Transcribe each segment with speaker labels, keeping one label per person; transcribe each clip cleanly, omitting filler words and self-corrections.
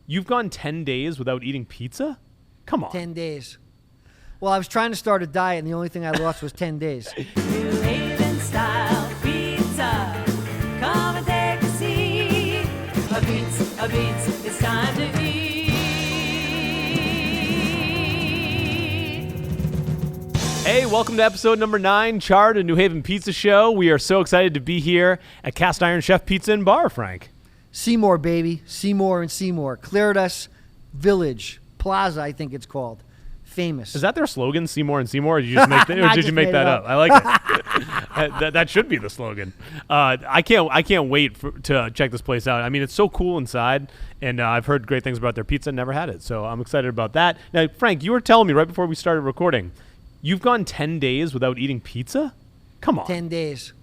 Speaker 1: You've gone 10 days without eating pizza? Come on.
Speaker 2: 10 days. Well, I was trying to start a diet, and the only thing I lost was 10 days.
Speaker 3: New Haven style pizza. Come and take a seat. A beats, it's time to eat.
Speaker 1: Hey, welcome to episode number 9, Charred, a New Haven pizza show. We are so excited to be here at Cast Iron Chef Pizza and Bar, Frank.
Speaker 2: Seymour, baby. Seymour and Seymour. Claritas Village Plaza, I think it's called. Famous.
Speaker 1: Is that their slogan, Seymour and Seymour, or did you just make that, or did you make that up? I like it. that should be the slogan. I can't wait to check this place out. I mean, it's so cool inside, and I've heard great things about their pizza. Never had it, so I'm excited about that. Now, Frank, you were telling me right before we started recording, you've gone 10 days without eating pizza? Come on.
Speaker 2: 10 days.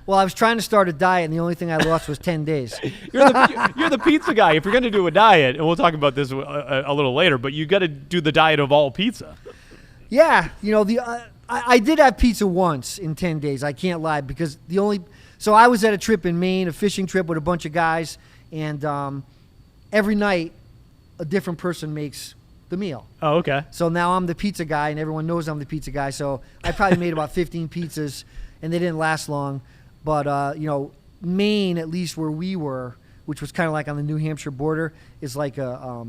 Speaker 2: Well, I was trying to start a diet, and the only thing I lost was 10 days.
Speaker 1: You're the pizza guy. If you're going to do a diet, and we'll talk about this a little later, but you got to do the diet of all pizza.
Speaker 2: Yeah, I did have pizza once in 10 days. I can't lie because so I was at a trip in Maine, a fishing trip with a bunch of guys, and every night a different person makes the meal.
Speaker 1: Oh, okay.
Speaker 2: So now I'm the pizza guy, and everyone knows I'm the pizza guy. So I probably made about 15 pizzas, and they didn't last long. But, Maine, at least where we were, which was kind of like on the New Hampshire border, is like a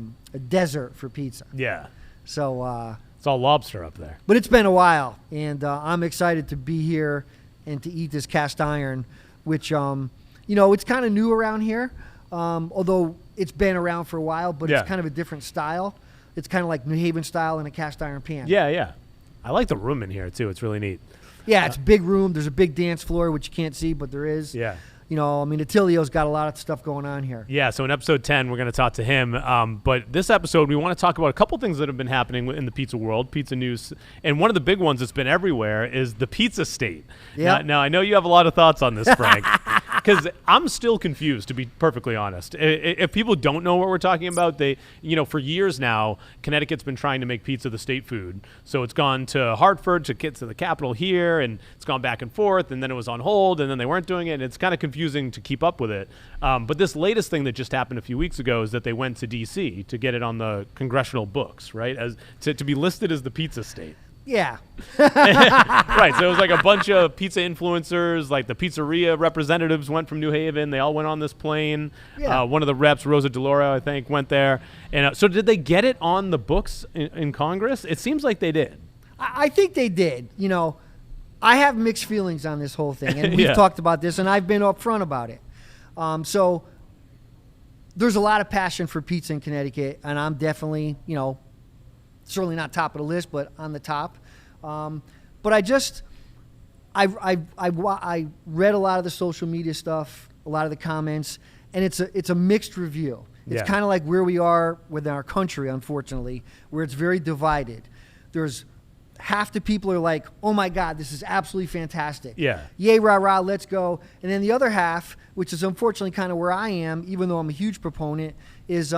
Speaker 2: desert for pizza.
Speaker 1: Yeah.
Speaker 2: So
Speaker 1: it's all lobster up there.
Speaker 2: But it's been a while, and I'm excited to be here and to eat this cast iron, which, it's kind of new around here, although it's been around for a while, but It's kind of a different style. It's kind of like New Haven style in a cast iron pan.
Speaker 1: Yeah. I like the room in here, too. It's really neat.
Speaker 2: Yeah, it's a big room. There's a big dance floor, which you can't see, but there is.
Speaker 1: Yeah.
Speaker 2: Attilio's got a lot of stuff going on here.
Speaker 1: Yeah, so in episode 10, we're going to talk to him. But this episode, we want to talk about a couple things that have been happening in the pizza world, pizza news. And one of the big ones that's been everywhere is the pizza state.
Speaker 2: Yep.
Speaker 1: Now, I know you have a lot of thoughts on this, Frank, because I'm still confused, to be perfectly honest. If people don't know what we're talking about, for years now, Connecticut's been trying to make pizza the state food. So it's gone to Hartford, to the capital here, and it's gone back and forth, and then it was on hold, and then they weren't doing it, and it's kind of confusing to keep up with it. But this latest thing that just happened a few weeks ago is that they went to D.C. to get it on the congressional books, right, to be listed as the pizza state.
Speaker 2: Yeah.
Speaker 1: Right, so it was like a bunch of pizza influencers, like the pizzeria representatives went from New Haven. They all went on this plane.
Speaker 2: Yeah.
Speaker 1: One of the reps, Rosa DeLauro, I think, went there. And so did they get it on the books in Congress? It seems like they did.
Speaker 2: I think they did. I have mixed feelings on this whole thing, and we've talked about this, and I've been upfront about it. So there's a lot of passion for pizza in Connecticut, and I'm definitely, certainly not top of the list, but on the top. But I read a lot of the social media stuff, a lot of the comments, and it's a mixed review. It's kind of like where we are with our country, unfortunately, where it's very divided. There's half the people are like, oh my God, this is absolutely fantastic.
Speaker 1: Yeah.
Speaker 2: Yay, rah, rah, let's go. And then the other half, which is unfortunately kind of where I am, even though I'm a huge proponent, is,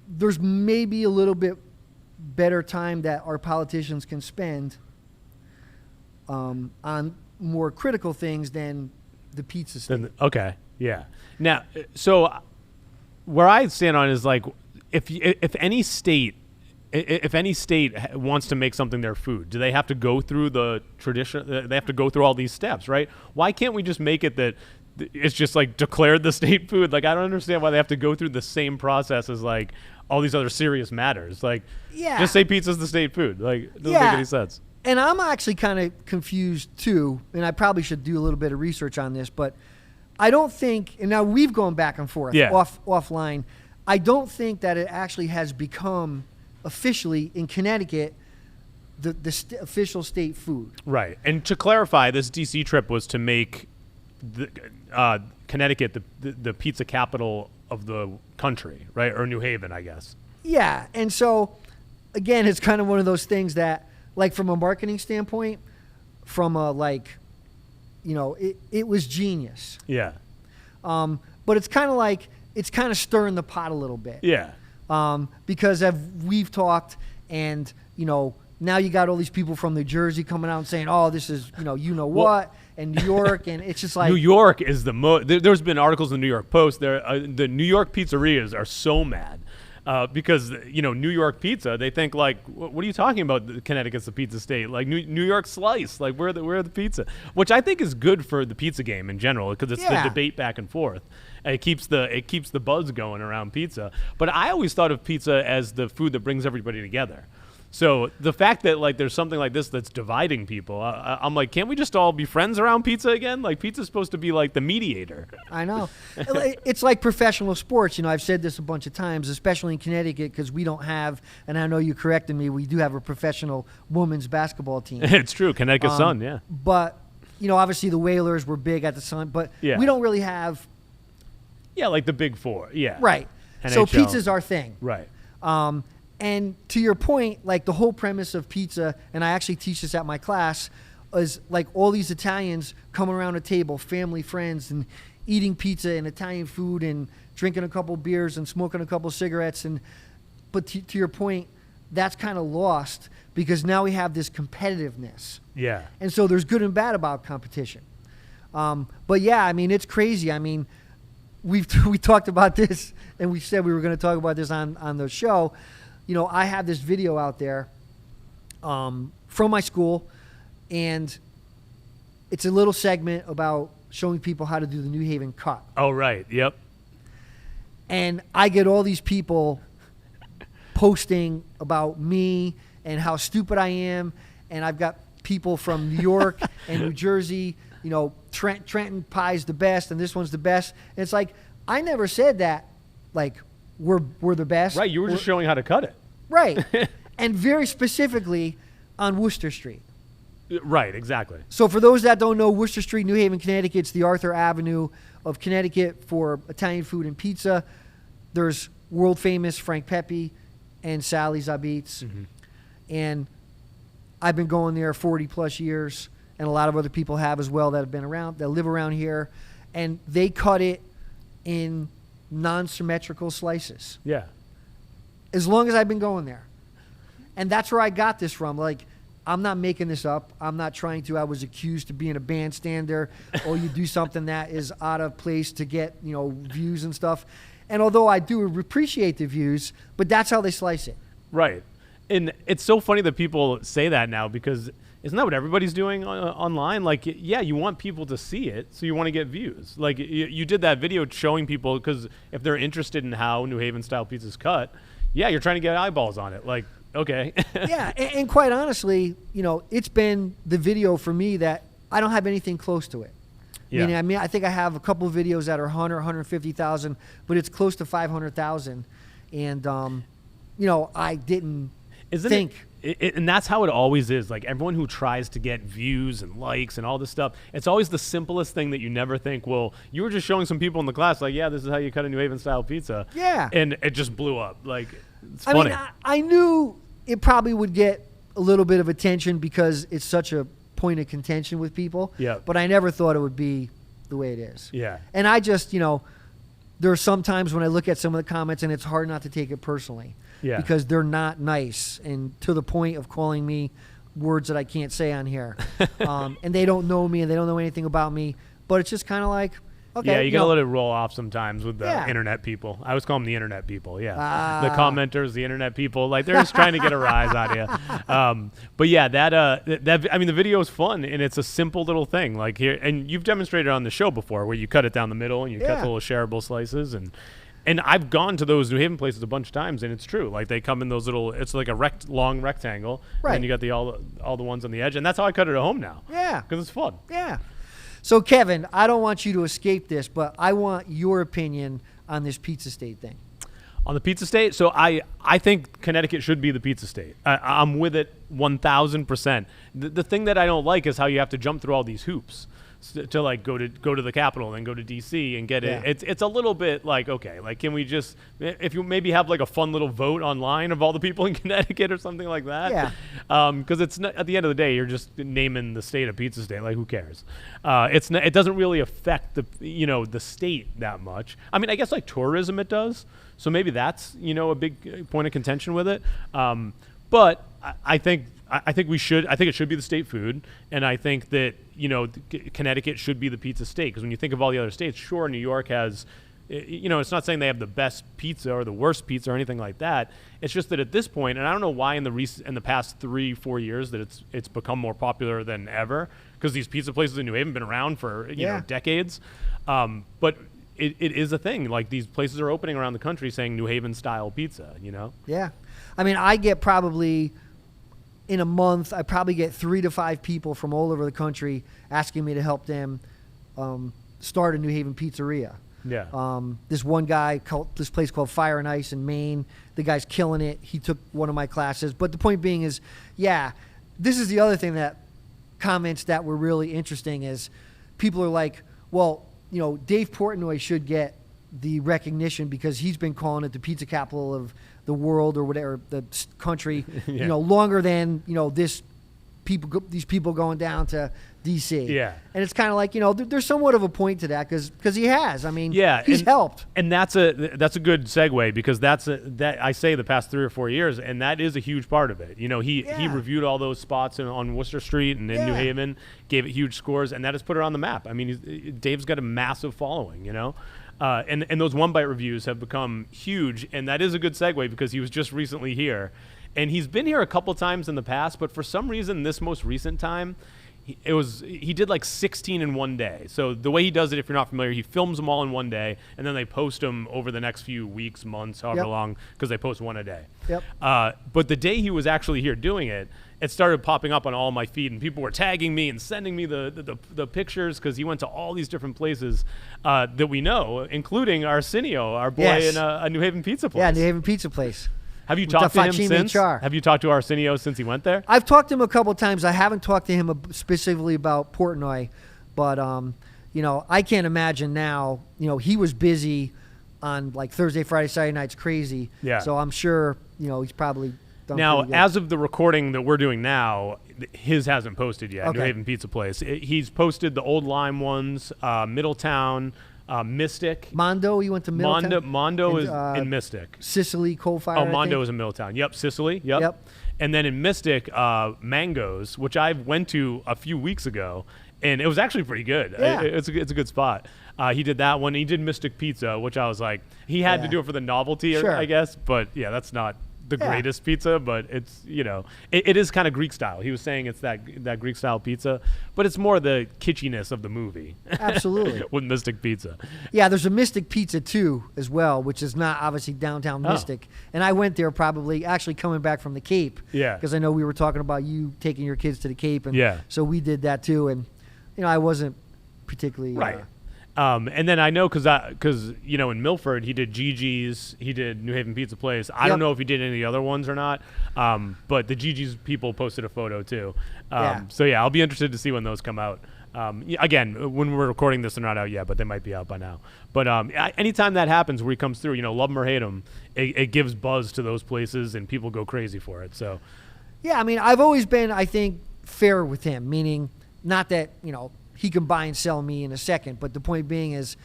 Speaker 2: there's maybe a little bit better time that our politicians can spend on more critical things than the pizza state.
Speaker 1: Okay, yeah. Now, so where I stand on is like, if any state wants to make something their food, do they have to go through the tradition? They have to go through all these steps, right? Why can't we just make it that it's just like declared the state food? Like, I don't understand why they have to go through the same process as like all these other serious matters. Like, just say pizza's the state food. Like, it doesn't make any sense.
Speaker 2: And I'm actually kind of confused too, and I probably should do a little bit of research on this, but I don't think, and now we've gone back and forth offline, I don't think that it actually has become officially in Connecticut the official state food.
Speaker 1: Right. And to clarify, this DC trip was to make Connecticut the pizza capital of the country, right? Or New Haven, I guess. Yeah.
Speaker 2: And so, again, it's kind of one of those things that, like, from a marketing standpoint, from a, like, it was genius.
Speaker 1: Yeah.
Speaker 2: But it's kind of like, it's kind of stirring the pot a little bit.
Speaker 1: Yeah.
Speaker 2: Because we've talked, and now you got all these people from New Jersey coming out and saying, "Oh, this is what," and New York, and it's just like
Speaker 1: New York is the most. There's been articles in the New York Post. The New York pizzerias are so mad because New York pizza. They think like, what are you talking about? Connecticut's the pizza state. Like New York slice. Like we're the pizza, which I think is good for the pizza game in general because it's the debate back and forth. It keeps the buzz going around pizza. But I always thought of pizza as the food that brings everybody together. So the fact that like there's something like this that's dividing people, I'm like, can't we just all be friends around pizza again? Like pizza's supposed to be like the mediator.
Speaker 2: I know. It's like professional sports. I've said this a bunch of times, especially in Connecticut, because we don't have, and I know you corrected me, we do have a professional women's basketball team.
Speaker 1: It's true. Connecticut Sun, yeah.
Speaker 2: But, obviously the Whalers were big at the Sun, but we don't really have.
Speaker 1: Yeah, like the Big Four. Yeah.
Speaker 2: Right.
Speaker 1: NHL.
Speaker 2: So pizza's our thing.
Speaker 1: Right.
Speaker 2: And to your point, like the whole premise of pizza, and I actually teach this at my class, is like all these Italians coming around a table, family, friends, and eating pizza and Italian food and drinking a couple beers and smoking a couple cigarettes. But to your point, that's kind of lost because now we have this competitiveness.
Speaker 1: Yeah.
Speaker 2: And so there's good and bad about competition. But yeah, I mean, it's crazy. I mean, we talked about this, and we said we were going to talk about this on the show. I have this video out there from my school, and it's a little segment about showing people how to do the New Haven cut.
Speaker 1: Oh, right. Yep.
Speaker 2: And I get all these people posting about me and how stupid I am, and I've got people from New York and New Jersey, Trenton pie's the best, and this one's the best. And it's like, I never said that, like, we're the best.
Speaker 1: Right, you were just showing how to cut it.
Speaker 2: Right. And very specifically on Worcester Street.
Speaker 1: Right, exactly.
Speaker 2: So for those that don't know, Worcester Street, New Haven, Connecticut, it's the Arthur Avenue of Connecticut for Italian food and pizza. There's world famous Frank Pepe and Sally Zabitz. Mm-hmm. And I've been going there 40 plus years, and a lot of other people have as well that have been around, that live around here. And they cut it in non-symmetrical slices.
Speaker 1: Yeah.
Speaker 2: As long as I've been going there. And that's where I got this from. Like, I'm not making this up. I'm not trying to. I was accused of being a bandstander. Or you do something that is out of place to get, views and stuff. And although I do appreciate the views, but that's how they slice it.
Speaker 1: Right. And it's so funny that people say that now because isn't that what everybody's doing online? Like, yeah, you want people to see it, so you want to get views. Like, you did that video showing people because if they're interested in how New Haven style pizza's cut, yeah, you're trying to get eyeballs on it. Like, okay.
Speaker 2: Yeah, and quite honestly, it's been the video for me that I don't have anything close to it.
Speaker 1: Yeah.
Speaker 2: Meaning, I think I have a couple of videos that are 100, 150,000, but it's close to 500,000. And, I didn't think.
Speaker 1: And that's how it always is. Like, everyone who tries to get views and likes and all this stuff, it's always the simplest thing that you never think, well, you were just showing some people in the class, like, yeah, this is how you cut a New Haven style pizza.
Speaker 2: Yeah.
Speaker 1: And it just blew up. Like, it's funny.
Speaker 2: I mean, I knew it probably would get a little bit of attention because it's such a point of contention with people.
Speaker 1: Yeah.
Speaker 2: But I never thought it would be the way it is.
Speaker 1: Yeah.
Speaker 2: And I just, there are some times when I look at some of the comments and it's hard not to take it personally.
Speaker 1: Yeah.
Speaker 2: Because they're not nice and to the point of calling me words that I can't say on here. And they don't know me and they don't know anything about me. But it's just kind of like, okay.
Speaker 1: Yeah, you got to let it roll off sometimes with the internet people. I always call them the internet people, yeah. The commenters, the internet people. Like, they're just trying to get a rise out of you. But yeah, the video is fun, and it's a simple little thing. Like, here, and you've demonstrated on the show before where you cut it down the middle and you cut the little shareable slices. And I've gone to those New Haven places a bunch of times, and it's true. Like, they come in those little, it's like a long rectangle.
Speaker 2: Right.
Speaker 1: And you got all the ones on the edge. And that's how I cut it at home now.
Speaker 2: Yeah.
Speaker 1: Because it's fun.
Speaker 2: Yeah. So, Kevin, I don't want you to escape this, but I want your opinion on this pizza state thing.
Speaker 1: On the pizza state? So I think Connecticut should be the pizza state. I'm with it 1,000%. The thing that I don't like is how you have to jump through all these hoops to like go to the Capitol and then go to DC and get it. It's a little bit like, okay, like, can we just, if you maybe have like a fun little vote online of all the people in Connecticut or something like that?
Speaker 2: Yeah.
Speaker 1: Because it's not, at the end of the day, you're just naming the state a pizza state. Like, who cares? It doesn't really affect the state that much. I mean, I guess like tourism it does. So maybe that's a big point of contention with it. But I think I think we should. I think it should be the state food, and I think that Connecticut should be the pizza state, because when you think of all the other states, sure, New York has. It's not saying they have the best pizza or the worst pizza or anything like that. It's just that at this point, and I don't know why in the past 3-4 years that it's become more popular than ever, because these pizza places in New Haven have been around for decades. But it is a thing. Like, these places are opening around the country saying New Haven style pizza.
Speaker 2: Yeah, I mean, I get probably in a month, I probably get 3 to 5 people from all over the country asking me to help them start a New Haven pizzeria.
Speaker 1: Yeah.
Speaker 2: This one guy, this place called Fire and Ice in Maine, the guy's killing it. He took one of my classes. But the point being is, this is the other thing that comments that were really interesting is people are like, well, Dave Portnoy should get the recognition because he's been calling it the pizza capital of the world or whatever, the country, longer than, these people going down to D.C.
Speaker 1: Yeah.
Speaker 2: And it's kind of like, there's somewhat of a point to that because he has. I mean, he's helped.
Speaker 1: And that's a good segue, because that I say the past 3 or 4 years, and that is a huge part of it. He reviewed all those spots on Worcester Street and in New Haven, gave it huge scores, and that has put it on the map. I mean, Dave's got a massive following, and those one bite reviews have become huge, and that is a good segue because he was just recently here. And he's been here a couple times in the past, but for some reason, this most recent time, he did like 16 in one day. So the way he does it, if you're not familiar, he films them all in one day, and then they post them over the next few weeks, months, however long, because they post one a day.
Speaker 2: Yep.
Speaker 1: But the day he was actually here doing it, it started popping up on all my feed, and people were tagging me and sending me the pictures, because he went to all these different places that we know, including Arsenio, our boy in a New Haven pizza place.
Speaker 2: Yeah, New Haven pizza place.
Speaker 1: Have you talked to him since? Have you talked to Arsenio since he went there?
Speaker 2: I've talked to him a couple of times. I haven't talked to him specifically about Portnoy, but I can't imagine now. He was busy on like Thursday, Friday, Saturday nights, crazy.
Speaker 1: Yeah.
Speaker 2: So I'm sure he's probably done
Speaker 1: now.
Speaker 2: pretty good.
Speaker 1: As of the recording that we're doing now, his hasn't posted yet.
Speaker 2: Okay.
Speaker 1: New Haven Pizza Place. He's posted the Old Lime ones, Middletown. Mystic.
Speaker 2: Mondo, you went to Middletown?
Speaker 1: Mondo is in Mystic.
Speaker 2: Sicily, Coal-Fired.
Speaker 1: Oh, Mondo is in Middletown. Yep, Sicily. Yep. And then in Mystic, Mangoes, which I went to a few weeks ago, and it was actually pretty good.
Speaker 2: Yeah.
Speaker 1: It's a good spot. He did that one. He did Mystic Pizza, which I was like, he had to do it for the novelty,
Speaker 2: Sure.
Speaker 1: I guess. But yeah, that's not the greatest pizza, but it's it is kind of Greek style. He was saying it's that Greek style pizza, but it's more the kitschiness of the movie.
Speaker 2: Absolutely.
Speaker 1: With Mystic Pizza.
Speaker 2: Yeah, there's a Mystic Pizza too as well, which is not obviously downtown Mystic. And I went there probably actually coming back from the Cape.
Speaker 1: Yeah.
Speaker 2: Because I know we were talking about you taking your kids to the Cape, and so we did that too. And I wasn't particularly
Speaker 1: right. And then I know because in Milford he did Gigi's, he did New Haven Pizza Place. I don't know if he did any of the other ones or not, but the Gigi's people posted a photo too. So yeah, I'll be interested to see when those come out. Again, when we're recording this, they're not out yet, but they might be out by now. But anytime that happens where he comes through, love him or hate him, it gives buzz to those places and people go crazy for it. So
Speaker 2: yeah, I mean, I've always been, I think, fair with him, meaning not that he can buy and sell me in a second. But the point being is,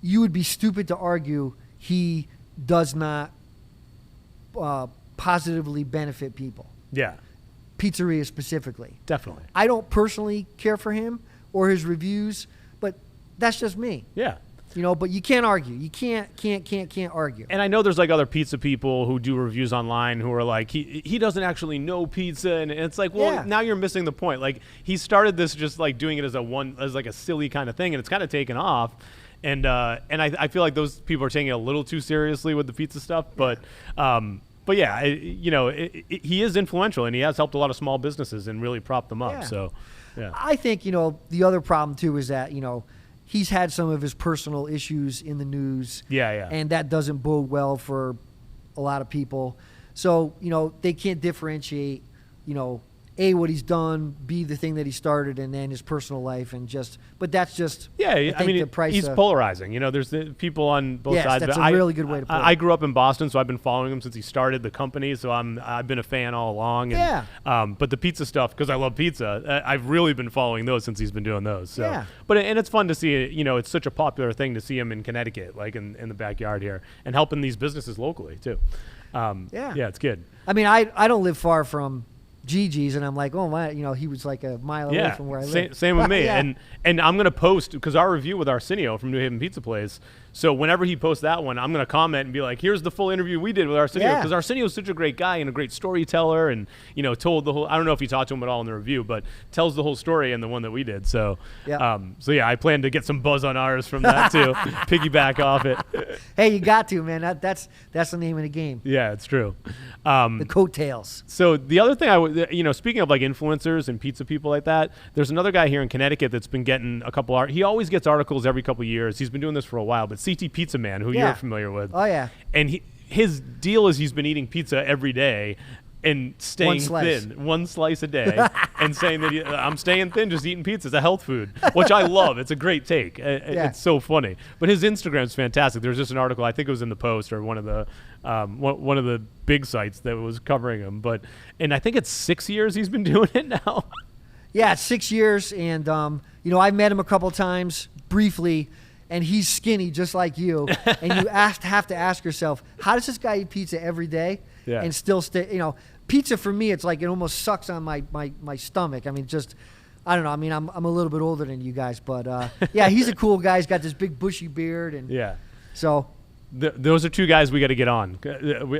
Speaker 2: you would be stupid to argue he does not positively benefit people.
Speaker 1: Yeah.
Speaker 2: Pizzeria specifically.
Speaker 1: Definitely.
Speaker 2: I don't personally care for him or his reviews, but that's just me.
Speaker 1: Yeah.
Speaker 2: But you can't argue. You can't argue.
Speaker 1: And I know there's like other pizza people who do reviews online who are like, he doesn't actually know pizza, and it's like, well, now you're missing the point. Like, he started this just like doing it as like a silly kind of thing, and it's kind of taken off. And I feel like those people are taking it a little too seriously with the pizza stuff, but yeah, he is influential, and he has helped a lot of small businesses and really propped them up.
Speaker 2: Yeah.
Speaker 1: So, yeah.
Speaker 2: I think the other problem too is that he's had some of his personal issues in the news.
Speaker 1: Yeah.
Speaker 2: And that doesn't bode well for a lot of people. So, they can't differentiate, A, what he's done, B, the thing that he started, and then his personal life, but that's just,
Speaker 1: I mean,
Speaker 2: the price
Speaker 1: he's polarizing. There's the people on both sides.
Speaker 2: That's a really good way to put it.
Speaker 1: I grew up in Boston, so I've been following him since he started the company, so I've been a fan all along. And, but the pizza stuff, because I love pizza, I've really been following those since he's been doing those. So.
Speaker 2: Yeah.
Speaker 1: But it's fun to see, it's such a popular thing to see him in Connecticut, like in the backyard here, and helping these businesses locally, too. Yeah, it's good.
Speaker 2: I mean, I don't live far from Gigi's, and I'm like, oh my, he was like a mile away from where I live.
Speaker 1: Same with me.
Speaker 2: Yeah.
Speaker 1: And I'm gonna post, because our review with Arsenio from New Haven Pizza Place. So whenever he posts that one, I'm gonna comment and be like, here's the full interview we did with Arsenio, because Arsenio is such a great guy and a great storyteller, and told the whole. I don't know if you talked to him at all in the review, but tells the whole story in the one that we did. So I plan to get some buzz on ours from that too, piggyback off it.
Speaker 2: Hey, you got to, man. That's the name of the game.
Speaker 1: Yeah, it's true.
Speaker 2: The coattails.
Speaker 1: So the other thing speaking of like influencers and pizza people like that, there's another guy here in Connecticut that's been getting a couple he always gets articles every couple of years. He's been doing this for a while, but CT Pizza Man, who you're familiar with.
Speaker 2: Oh yeah.
Speaker 1: And his deal is he's been eating pizza every day and staying thin, one slice a day, and saying that I'm staying thin, just eating pizza. It's a health food, which I love. It's a great take. It's so funny. But his Instagram's fantastic. There was just an article, I think it was in the Post or one of the big sites that was covering him. And I think it's 6 years he's been doing it now.
Speaker 2: Yeah, it's 6 years, and I met him a couple times briefly, and he's skinny just like you. And you have to ask yourself, how does this guy eat pizza every day and still stay? Pizza for me, it's like it almost sucks on my stomach. I mean, I don't know. I mean, I'm a little bit older than you guys, but he's a cool guy. He's got this big bushy beard, and so.
Speaker 1: Those are two guys we got to get on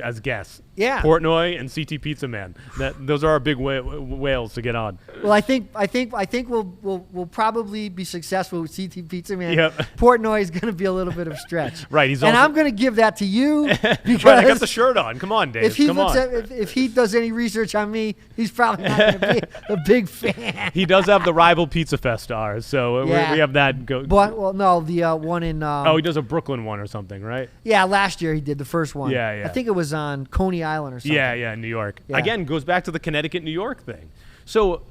Speaker 1: as guests.
Speaker 2: Yeah,
Speaker 1: Portnoy and CT Pizza Man. Those are our big whales to get on.
Speaker 2: Well, I think we'll probably be successful with CT Pizza Man.
Speaker 1: Yep.
Speaker 2: Portnoy is going to be a little bit of a stretch.
Speaker 1: Right.
Speaker 2: I'm going to give that to you because
Speaker 1: right, I got the shirt on. Come on, Dave.
Speaker 2: If he does any research on me, he's probably not going to be a big fan.
Speaker 1: He does have the rival Pizza Fest stars, so we have that.
Speaker 2: The one in.
Speaker 1: He does a Brooklyn one or something, right?
Speaker 2: Yeah, last year he did the first one.
Speaker 1: Yeah.
Speaker 2: I think it was on Coney Island or something.
Speaker 1: Yeah, New York.
Speaker 2: Yeah.
Speaker 1: Again, goes back to the Connecticut, New York thing. So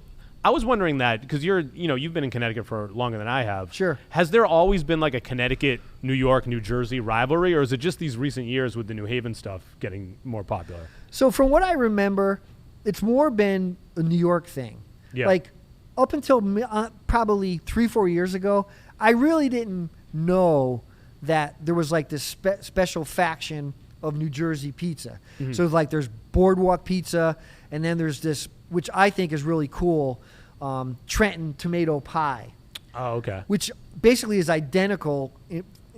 Speaker 1: I was wondering that, because you've been in Connecticut for longer than I have.
Speaker 2: Sure.
Speaker 1: Has there always been like a Connecticut, New York, New Jersey rivalry, or is it just these recent years with the New Haven stuff getting more popular?
Speaker 2: So from what I remember, it's more been a New York thing.
Speaker 1: Yeah.
Speaker 2: Like up until probably 3-4 years ago, I really didn't know that there was like this special faction of New Jersey pizza. Mm-hmm. So like there's Boardwalk Pizza, and then there's this, which I think is really cool, Trenton tomato pie.
Speaker 1: Oh, okay.
Speaker 2: Which basically is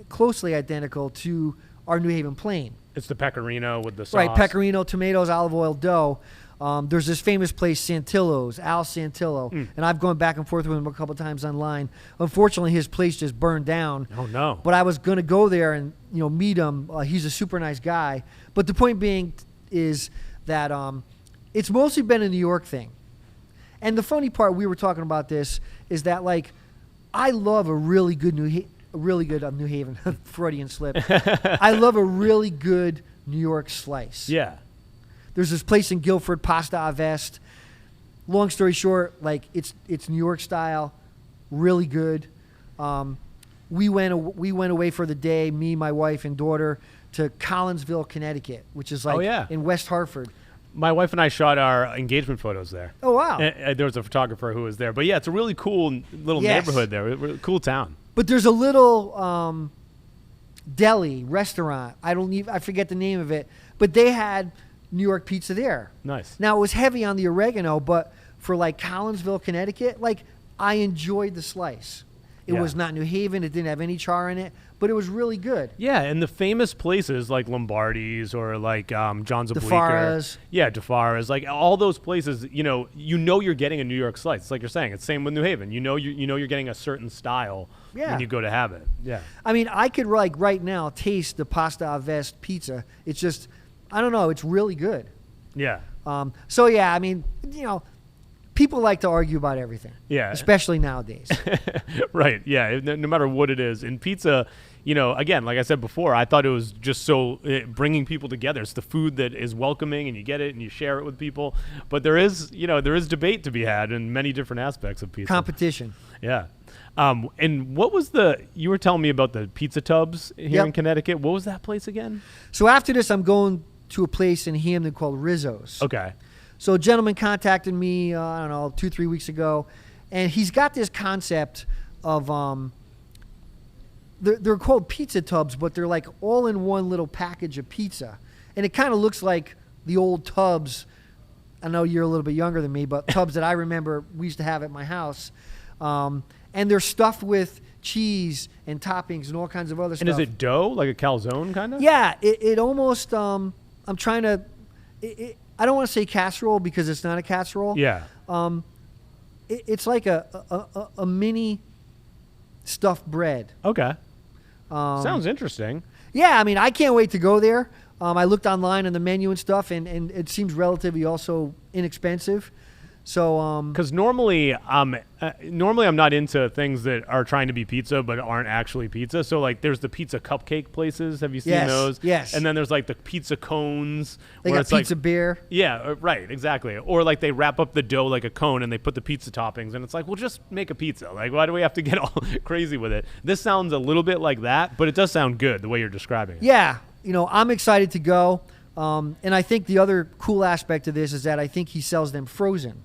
Speaker 2: closely identical to our New Haven plain.
Speaker 1: It's the pecorino with the sauce.
Speaker 2: Right, pecorino, tomatoes, olive oil dough. There's this famous place, Santillo's, Al Santillo, and I've gone back and forth with him a couple times online. Unfortunately, his place just burned down.
Speaker 1: Oh, no.
Speaker 2: But I was going to go there and meet him. He's a super nice guy. But the point being is that it's mostly been a New York thing. And the funny part, we were talking about this, is that like I love a really good New Haven Freudian slip. I love a really good New York slice.
Speaker 1: Yeah.
Speaker 2: There's this place in Guilford, Pasta a Vest. Long story short, like it's New York style, really good. We went away for the day, me, my wife, and daughter, to Collinsville, Connecticut, which is like in West Hartford.
Speaker 1: My wife and I shot our engagement photos there.
Speaker 2: Oh, wow.
Speaker 1: There was a photographer who was there. But yeah, it's a really cool little neighborhood there. Really cool town.
Speaker 2: But there's a little deli, restaurant. I forget the name of it. But they had New York pizza there.
Speaker 1: Nice.
Speaker 2: Now, it was heavy on the oregano, but for like Collinsville, Connecticut, like I enjoyed the slice. It was not New Haven. It didn't have any char in it, but it was really good.
Speaker 1: Yeah, and the famous places like Lombardi's or like John's of Bleecker.
Speaker 2: DeFara's.
Speaker 1: Yeah, DeFara's. Like all those places, you're getting a New York slice. It's like you're saying. It's same with New Haven. You're getting a certain style when you go to have it. Yeah. I
Speaker 2: mean, I could like right now taste the Pasta a Vest pizza. It's just, I don't know. It's really good.
Speaker 1: Yeah.
Speaker 2: So yeah, I mean, people like to argue about everything.
Speaker 1: Yeah.
Speaker 2: Especially nowadays.
Speaker 1: Right. Yeah. No matter what it is. In pizza, again, like I said before, I thought it was just so bringing people together. It's the food that is welcoming, and you get it and you share it with people. But there is debate to be had in many different aspects of pizza.
Speaker 2: Competition.
Speaker 1: Yeah. And what was you were telling me about the pizza tubs here in Connecticut. What was that place again?
Speaker 2: So after this, I'm going to a place in Hamden called Rizzo's.
Speaker 1: Okay.
Speaker 2: So a gentleman contacted me, I don't know, 2-3 weeks ago, and he's got this concept of, they're called pizza tubs, but they're like all in one little package of pizza. And it kind of looks like the old tubs I know you're a little bit younger than me, but tubs that I remember we used to have at my house. And they're stuffed with cheese and toppings and all kinds of other stuff.
Speaker 1: And is it dough, like a calzone kind of?
Speaker 2: Yeah, it almost. I'm trying to. I don't want to say casserole because it's not a casserole.
Speaker 1: Yeah.
Speaker 2: It's like a mini stuffed bread.
Speaker 1: Okay. Sounds interesting.
Speaker 2: Yeah, I mean, I can't wait to go there. I looked online on the menu and stuff, and it seems relatively also inexpensive. So,
Speaker 1: because normally I'm not into things that are trying to be pizza but aren't actually pizza. So like, there's the pizza cupcake places. Have you seen those?
Speaker 2: Yes.
Speaker 1: And then there's like the pizza cones.
Speaker 2: They
Speaker 1: where
Speaker 2: got
Speaker 1: it's
Speaker 2: pizza
Speaker 1: like,
Speaker 2: beer.
Speaker 1: Yeah, right, exactly. Or like they wrap up the dough like a cone and they put the pizza toppings, and it's like, well, just make a pizza. Like, why do we have to get all crazy with it? This sounds a little bit like that, but it does sound good the way you're describing it.
Speaker 2: Yeah, I'm excited to go. And I think the other cool aspect of this is that I think he sells them frozen.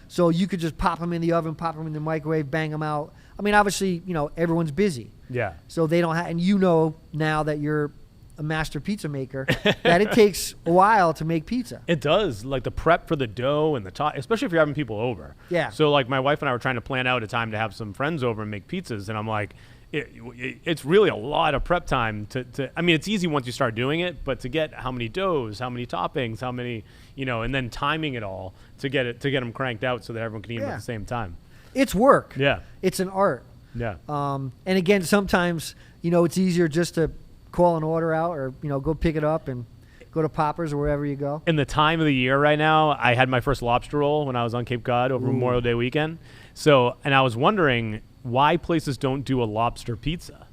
Speaker 2: So you could just pop them in the oven, pop them in the microwave, bang them out. I mean, obviously, everyone's busy.
Speaker 1: Yeah.
Speaker 2: So they don't have, and now that you're a master pizza maker, that it takes a while to make pizza.
Speaker 1: It does, like the prep for the dough and the top, especially if you're having people over.
Speaker 2: Yeah.
Speaker 1: So like my wife and I were trying to plan out a time to have some friends over and make pizzas, and I'm like, it's really a lot of prep time to I mean, it's easy once you start doing it, but to get how many doughs, how many toppings, how many, and then timing it all to get them cranked out so that everyone can eat them at the same time.
Speaker 2: It's work.
Speaker 1: Yeah.
Speaker 2: It's an art.
Speaker 1: Yeah.
Speaker 2: And again, sometimes, it's easier just to call an order out or, go pick it up and go to Poppers or wherever you go.
Speaker 1: In the time of the year right now, I had my first lobster roll when I was on Cape Cod over Memorial Day weekend. So, and I was wondering why places don't do a lobster pizza.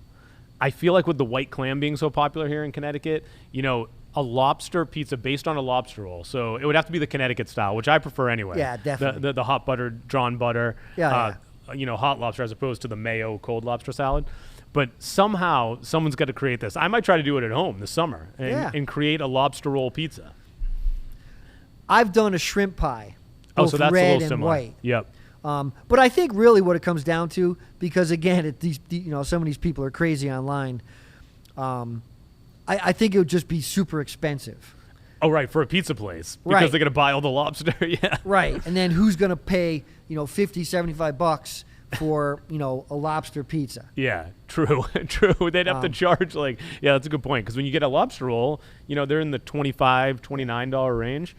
Speaker 1: I feel like with the white clam being so popular here in Connecticut, a lobster pizza based on a lobster roll. So it would have to be the Connecticut style, which I prefer anyway.
Speaker 2: Yeah, definitely.
Speaker 1: The hot butter, drawn butter,
Speaker 2: Yeah.
Speaker 1: Hot lobster as opposed to the mayo cold lobster salad. But somehow someone's got to create this. I might try to do it at home this summer and create a lobster roll pizza.
Speaker 2: I've done a shrimp pie, both
Speaker 1: so that's
Speaker 2: red
Speaker 1: a little
Speaker 2: and
Speaker 1: similar.
Speaker 2: white.
Speaker 1: Yep.
Speaker 2: But I think really what it comes down to, because again, some of these people are crazy online. I think it would just be super expensive.
Speaker 1: Oh, right, for a pizza place because they're going to buy all the lobster. Yeah.
Speaker 2: Right, and then who's going to pay $50, $75 for a lobster pizza?
Speaker 1: Yeah, true. They'd have to charge that's a good point, because when you get a lobster roll, they're in the $25, $29 range.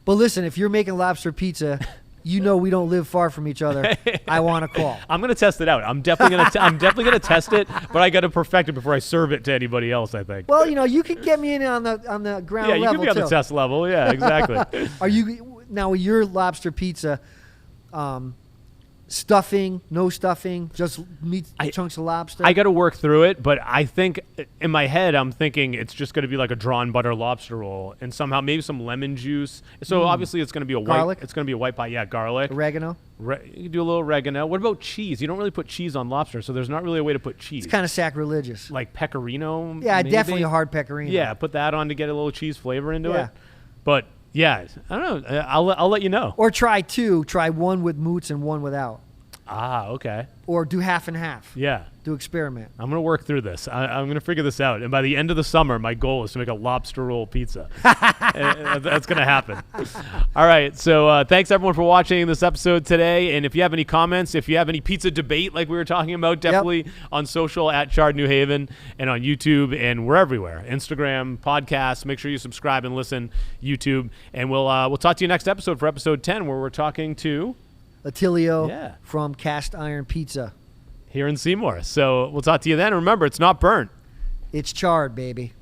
Speaker 2: But listen, if you're making lobster pizza, we don't live far from each other. I want to call.
Speaker 1: I'm gonna test it out. I'm definitely gonna test it, but I got to perfect it before I serve it to anybody else, I think.
Speaker 2: Well, you can get me in on the ground level.
Speaker 1: Yeah, you can be on the test level. Yeah, exactly.
Speaker 2: Are you now with your lobster pizza? Stuffing, no stuffing, just meat, chunks of lobster?
Speaker 1: I got to work through it, but I think in my head I'm thinking it's just going to be like a drawn butter lobster roll, and somehow maybe some lemon juice. So obviously it's going to be a
Speaker 2: garlic?
Speaker 1: white. It's going to be a white pie. Yeah, garlic,
Speaker 2: oregano.
Speaker 1: You can do a little oregano. What about cheese? You don't really put cheese on lobster, so there's not really a way to put cheese.
Speaker 2: It's kind of sacrilegious.
Speaker 1: Like pecorino.
Speaker 2: Yeah,
Speaker 1: maybe?
Speaker 2: definitely a hard pecorino.
Speaker 1: Yeah, put that on to get a little cheese flavor into it. But yeah, I don't know. I'll let you know.
Speaker 2: Or try one with moots and one without.
Speaker 1: Ah, okay.
Speaker 2: Or do half and half.
Speaker 1: Yeah.
Speaker 2: Do experiment.
Speaker 1: I'm going to work through this. I'm going to figure this out. And by the end of the summer, my goal is to make a lobster roll pizza. That's going to happen. All right. So thanks, everyone, for watching this episode today. And if you have any comments, if you have any pizza debate like we were talking about, definitely on social at Charred New Haven and on YouTube. And we're everywhere. Instagram, podcasts. Make sure you subscribe and listen. YouTube. And we'll talk to you next episode for episode 10, where we're talking to
Speaker 2: Attilio from Cast Iron Pizza
Speaker 1: here in Seymour. So we'll talk to you then. Remember, it's not burnt.
Speaker 2: It's charred, baby.